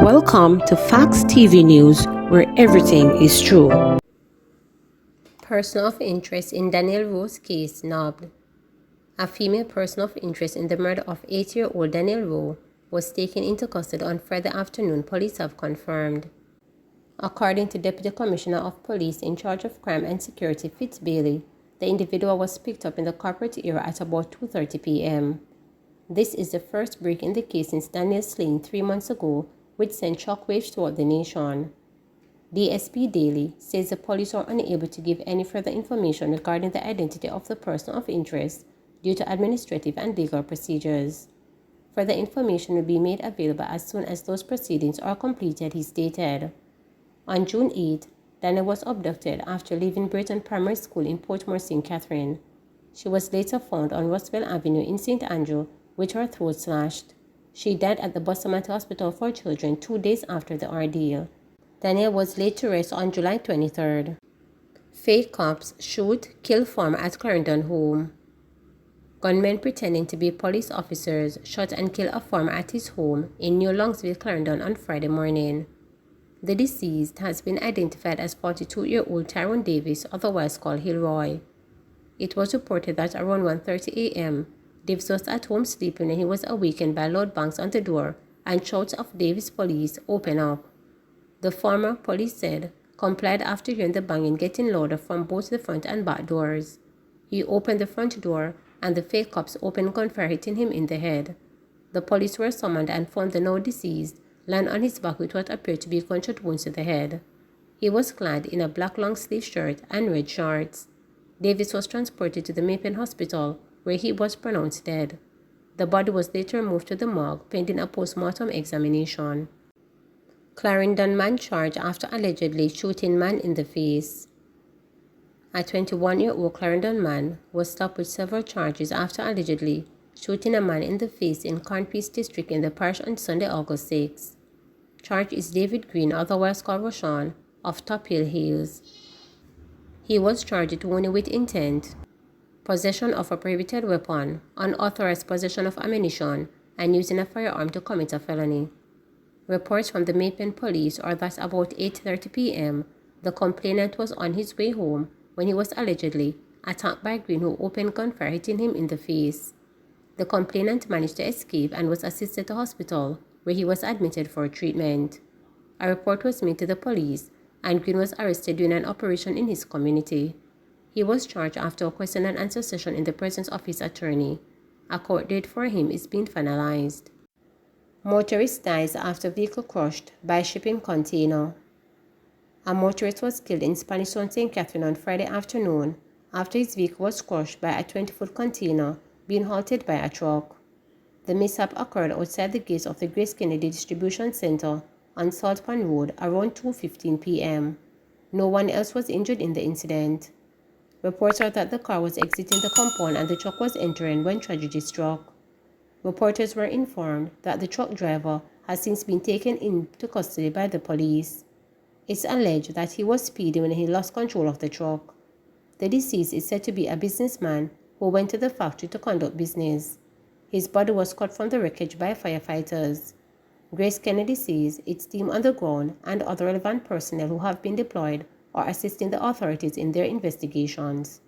Welcome to Facts TV News, where everything is true. Person of interest in Daniel Rowe's case nabbed. A female person of interest in the murder of 8-year-old Daniel Rowe was taken into custody on Friday afternoon, police have confirmed. According to Deputy Commissioner of Police in charge of Crime and Security, Fitz Bailey, the individual was picked up in the corporate area at about 2:30 p.m. This is the first break in the case since Daniel's slaying 3 months ago, which sent shockwaves throughout the nation. DSP Daly says the police are unable to give any further information regarding the identity of the person of interest due to administrative and legal procedures. Further information will be made available as soon as those proceedings are completed, he stated. On June 8, Daniel was abducted after leaving Brayton Primary School in Portmore, St. Catherine. She was later found on Roosevelt Avenue in St. Andrew with her throat slashed. She died at the Bustamante Hospital for Children 2 days after the ordeal. Daniel was laid to rest on July 23rd. Fake cops shoot, kill farmer at Clarendon home. Gunmen pretending to be police officers shot and killed a farmer at his home in New Longsville, Clarendon on Friday morning. The deceased has been identified as 42-year-old Tyrone Davis, otherwise called Hilroy. It was reported that around 1:30 a.m., Davis was at home sleeping when he was awakened by loud bangs on the door and shouts of "Davis police, open up." The farmer, police said, complied after hearing the banging getting louder from both the front and back doors. He opened the front door and the fake cops opened gunfire, hitting him in the head. The police were summoned and found the now deceased lying on his back with what appeared to be gunshot wounds to the head. He was clad in a black long-sleeve shirt and red shorts. Davis was transported to the Mapen Hospital, where he was pronounced dead. The body was later moved to the morgue pending a post-mortem examination. Clarendon man charged after allegedly shooting man in the face. A 21-year-old Clarendon man was stopped with several charges after allegedly shooting a man in the face in Cornpeace District in the parish on Sunday, August 6. Charged is David Green, otherwise called Roshan, of Top Hill Hills. He was charged only with intent, possession of a prohibited weapon, unauthorized possession of ammunition, and using a firearm to commit a felony. Reports from the Mapen police are that about 8:30 p.m., the complainant was on his way home when he was allegedly attacked by Green, who opened gunfire, hitting him in the face. The complainant managed to escape and was assisted to hospital, where he was admitted for treatment. A report was made to the police, and Green was arrested during an operation in his community. He was charged after a question and answer session in the presence of his attorney. A court date for him is being finalized. Motorist dies after vehicle crushed by shipping container. A motorist was killed in Spanish Town, St. Catherine on Friday afternoon after his vehicle was crushed by a 20-foot container being halted by a truck. The mishap occurred outside the gates of the Grace Kennedy Distribution Center on Salt Pond Road around 2:15 p.m. No one else was injured in the incident. Reports are that the car was exiting the compound and the truck was entering when tragedy struck. Reporters were informed that the truck driver has since been taken into custody by the police. It's alleged that he was speeding when he lost control of the truck. The deceased is said to be a businessman who went to the factory to conduct business. His body was cut from the wreckage by firefighters. Grace Kennedy says its team on the ground and other relevant personnel who have been deployed are assisting the authorities in their investigations.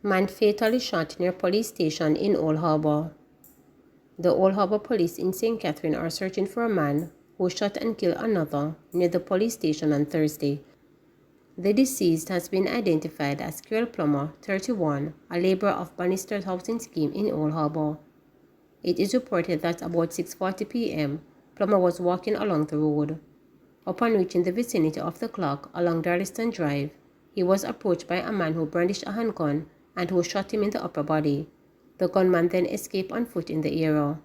Man fatally shot near police station in Old Harbour. The Old Harbour police in St. Catherine are searching for a man who shot and killed another near the police station on Thursday. The deceased has been identified as Kyle Plummer, 31, a laborer of Bannister's housing scheme in Old Harbour. It is reported that about 6:40 p.m., Plummer was walking along the road. Upon reaching the vicinity of the clock along Darliston Drive, he was approached by a man who brandished a handgun and who shot him in the upper body. The gunman then escaped on foot in the area.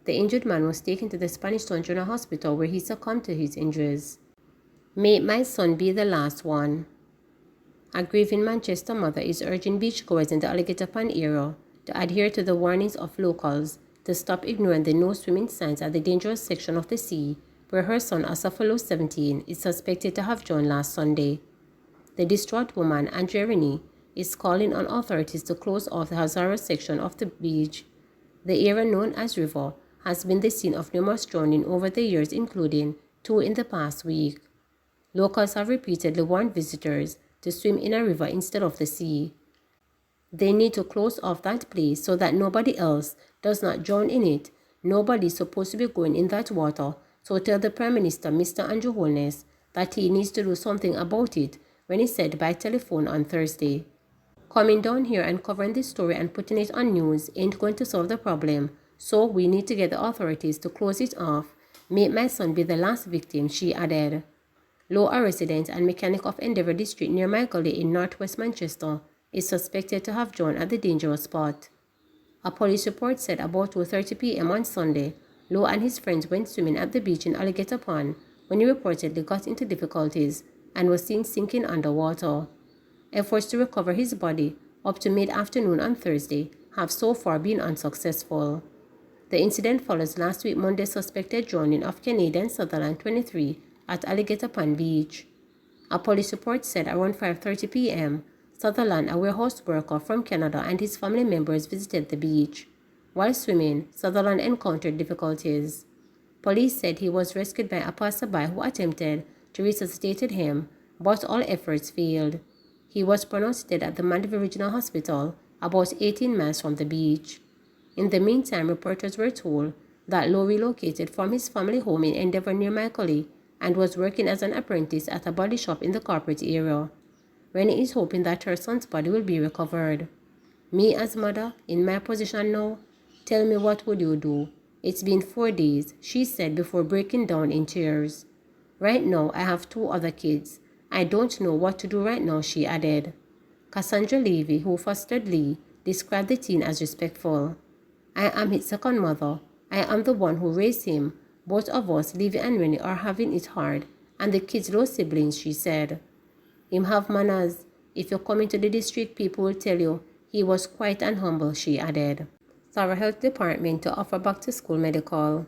The injured man was taken to the Spanish Town General Hospital, where he succumbed to his injuries. May my son be the last one. A grieving Manchester mother is urging beachgoers in the Alligator Pond area to adhere to the warnings of locals to stop ignoring the no swimming signs at the dangerous section of the sea where her son Asafalo, 17, is suspected to have joined last Sunday. The distraught woman, Andrea Rennie, is calling on authorities to close off the hazardous section of the beach. The area known as River has been the scene of numerous drowning over the years, including 2 in the past week. Locals have repeatedly warned visitors to swim in a river instead of the sea. They need to close off that place so that nobody else does not drown in it. Nobody is supposed to be going in that water, so tell the Prime Minister, Mr. Andrew Holness, that he needs to do something about it when he said by telephone on Thursday. Coming down here and covering this story and putting it on news ain't going to solve the problem, so we need to get the authorities to close it off. Make my son be the last victim, she added. Low, a resident and mechanic of Endeavour District near Michaeley in northwest Manchester, is suspected to have drowned at the dangerous spot. A police report said about 2:30 p.m. on Sunday, Low and his friends went swimming at the beach in Alligator Pond when he reportedly got into difficulties and was seen sinking underwater. Efforts to recover his body up to mid-afternoon on Thursday have so far been unsuccessful. The incident follows last week Monday's suspected drowning of Canadian Sutherland, 23, at Alligator Pond Beach. A police report said around 5:30 p.m., Sutherland, a warehouse worker from Canada, and his family members visited the beach. While swimming, Sutherland encountered difficulties. Police said he was rescued by a passerby who attempted to resuscitate him, but all efforts failed. He was pronounced dead at the Mandeville Regional Hospital, about 18 miles from the beach. In the meantime, reporters were told that Lowe relocated from his family home in Endeavour near Michaeley and was working as an apprentice at a body shop in the corporate area. Rennie is hoping that her son's body will be recovered. Me as mother, in my position now, tell me what would you do? It's been 4 days, she said before breaking down in tears. Right now, I have 2 other kids. I don't know what to do right now, she added. Cassandra Levy, who fostered Lee, described the teen as respectful. I am his second mother. I am the one who raised him. Both of us, Levy and Rennie, are having it hard, and the kids low siblings, she said. Him have manners. If you come into the district, people will tell you he was quiet and humble, she added. Sarah Health Department to offer back-to-school medical.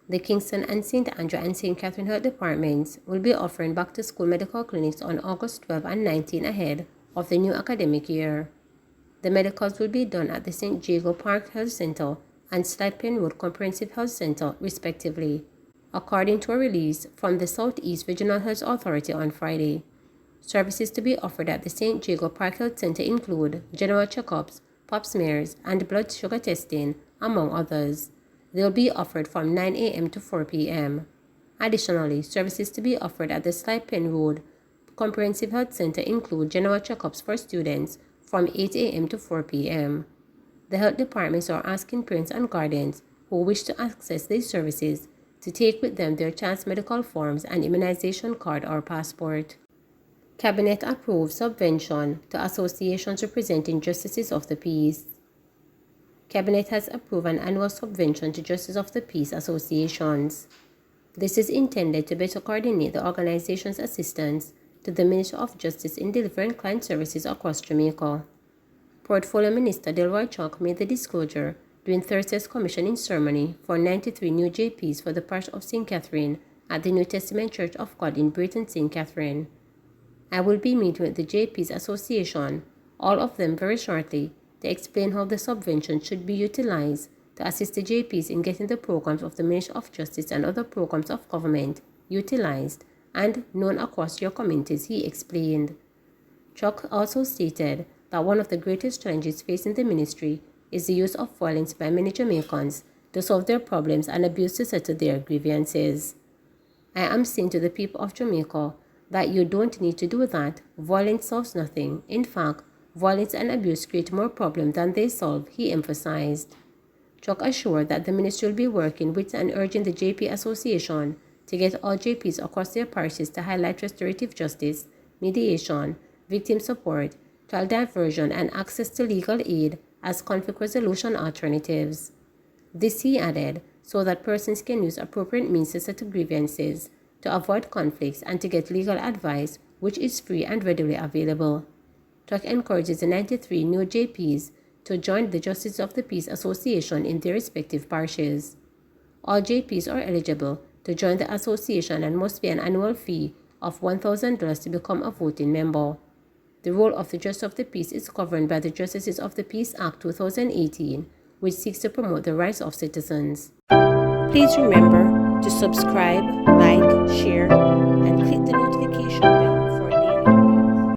The Kingston and St. Andrew and St. Catherine Health Departments will be offering back-to-school medical clinics on August 12 and 19 ahead of the new academic year. The medicals will be done at the St. Jago Park Health Center and Slipen Road Comprehensive Health Center, respectively, according to a release from the Southeast Regional Health Authority on Friday. Services to be offered at the St. Jago Park Health Center include general checkups, pap smears, and blood sugar testing, among others. They will be offered from 9 a.m. to 4 p.m. Additionally, services to be offered at the Slipen Road Comprehensive Health Center include general checkups for students from 8 a.m. to 4 p.m. The health departments are asking parents and guardians who wish to access these services to take with them their child's medical forms and immunization card or passport. Cabinet approves subvention to associations representing justices of the peace. Cabinet has approved an annual subvention to Justice of the Peace associations. This is intended to better coordinate the organization's assistance to the Ministry of Justice in delivering client services across Jamaica. Portfolio Minister Delroy Chalk made the disclosure during Thursday's commissioning ceremony for 93 new JPs for the parish of St. Catherine at the New Testament Church of God in Britain, St. Catherine. I will be meeting with the JPs Association, all of them very shortly, to explain how the subvention should be utilized to assist the JPs in getting the programs of the Ministry of Justice and other programs of government utilized and known across your communities, he explained. Chuck also stated that one of the greatest challenges facing the ministry is the use of violence by many Jamaicans to solve their problems and abuse to settle their grievances. I am saying to the people of Jamaica that you don't need to do that. Violence solves nothing. In fact, violence and abuse create more problems than they solve, he emphasized. Chuck assured that the ministry will be working with and urging the JP Association to get all JPs across their parishes to highlight restorative justice, mediation, victim support, child diversion, and access to legal aid as conflict resolution alternatives. This, he added, so that persons can use appropriate means to settle grievances, to avoid conflicts, and to get legal advice, which is free and readily available. Chuck encourages the 93 new JPs to join the Justice of the Peace Association in their respective parishes. All JPs are eligible to join the association and must pay an annual fee of $1,000 to become a voting member. The role of the Justice of the Peace is governed by the Justices of the Peace Act 2018, which seeks to promote the rights of citizens. Please remember, to subscribe, like, share,